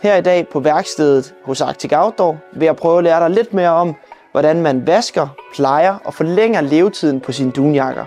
Her i dag på værkstedet hos Arctic Outdoor vil jeg prøve at lære dig lidt mere om, hvordan man vasker, plejer og forlænger levetiden på sine dunjakker.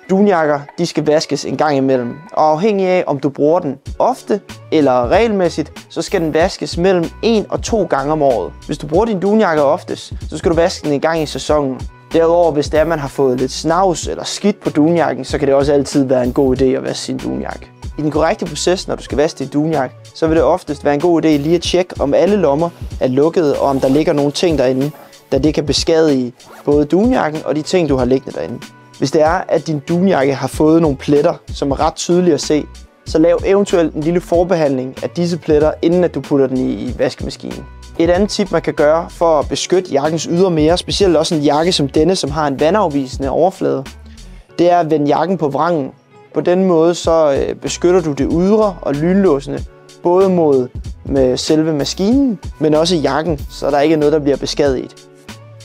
Dunjakker de skal vaskes en gang imellem, og afhængig af om du bruger den ofte eller regelmæssigt, så skal den vaskes mellem 1 og 2 gange om året. Hvis du bruger din dunjakke oftest, så skal du vaske den en gang i sæsonen. Derudover, hvis det er, man har fået lidt snavs eller skidt på dunjakken, så kan det også altid være en god idé at vaske sin dunjakke. I den korrekte proces, når du skal vaske din dunjakke, så vil det oftest være en god idé lige at tjekke, om alle lommer er lukkede, og om der ligger nogle ting derinde, da det kan beskadige både dunjakken og de ting, du har liggende derinde. Hvis det er, at din dunjakke har fået nogle pletter, som er ret tydelige at se, så lav eventuelt en lille forbehandling af disse pletter, inden at du putter den i vaskemaskinen. Et andet tip, man kan gøre for at beskytte jakkens ydre mere, specielt også en jakke som denne, som har en vandafvisende overflade, det er at vende jakken på vrangen. På den måde så beskytter du det ydre og lynlåsene, både mod med selve maskinen, men også jakken, så der ikke er noget, der bliver beskadiget.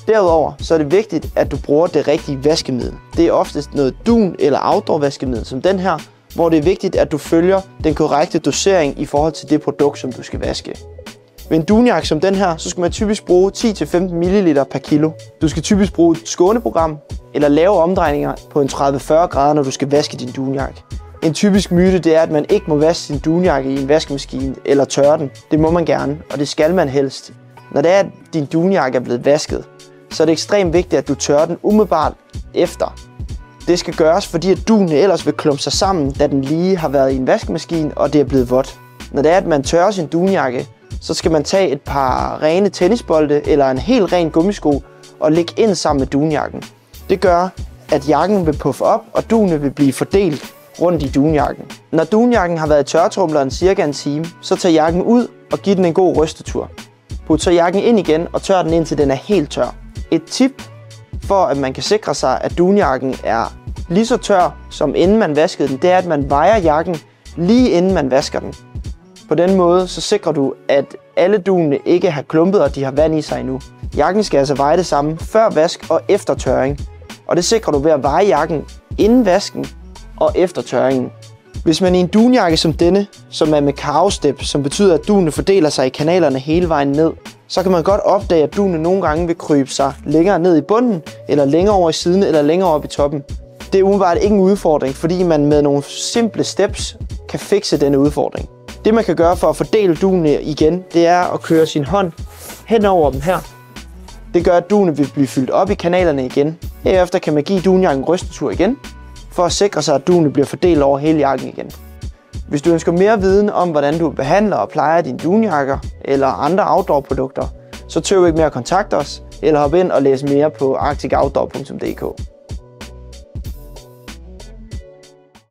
Derudover så er det vigtigt, at du bruger det rigtige vaskemiddel. Det er oftest noget dun- eller outdoor-vaskemiddel som den her, hvor det er vigtigt, at du følger den korrekte dosering i forhold til det produkt, som du skal vaske. Ved en dunjakke som den her, så skal man typisk bruge 10-15 ml per kilo. Du skal typisk bruge et skåneprogram eller lave omdrejninger på en 30-40 grader, når du skal vaske din dunjakke. En typisk myte det er, at man ikke må vaske sin dunjakke i en vaskemaskine eller tørre den. Det må man gerne, og det skal man helst. Når det er, at din dunjakke er blevet vasket, så er det ekstremt vigtigt, at du tørrer den umiddelbart efter. Det skal gøres, fordi at dunen ellers vil klumpe sig sammen, da den lige har været i en vaskemaskine, og det er blevet vådt. Når det er, at man tørrer sin dunjakke, så skal man tage et par rene tennisbolde eller en helt ren gummisko og lægge ind sammen med dunjakken. Det gør, at jakken vil puffe op, og dunene vil blive fordelt rundt i dunjakken. Når dunjakken har været i tørretrumleren cirka en time, så tag jakken ud og giv den en god rystetur. Put så jakken ind igen og tør den indtil den er helt tør. Et tip for at man kan sikre sig, at dunjakken er lige så tør som inden man vaskede den, det er at man vejer jakken lige inden man vasker den. På den måde så sikrer du, at alle dunene ikke har klumpet og de har vand i sig endnu. Jakken skal altså veje det samme før vask og efter tørring. Og det sikrer du ved at veje jakken inden vasken og efter tørringen. Hvis man i en dunjakke som denne, som er med cargo-step, som betyder at dunene fordeler sig i kanalerne hele vejen ned, så kan man godt opdage, at dunene nogle gange vil krybe sig længere ned i bunden, eller længere over i siden, eller længere op i toppen. Det er umiddelbart ikke en udfordring, fordi man med nogle simple steps kan fikse denne udfordring. Det man kan gøre for at fordele dunene igen, det er at køre sin hånd hen over dem her. Det gør, at dunene vil blive fyldt op i kanalerne igen. Herefter kan man give dunjakken en rystetur igen, for at sikre sig, at dunene bliver fordelt over hele jakken igen. Hvis du ønsker mere viden om, hvordan du behandler og plejer dine dunjakker eller andre outdoor-produkter, så tøv ikke med at kontakte os, eller hop ind og læs mere på arcticoutdoor.dk.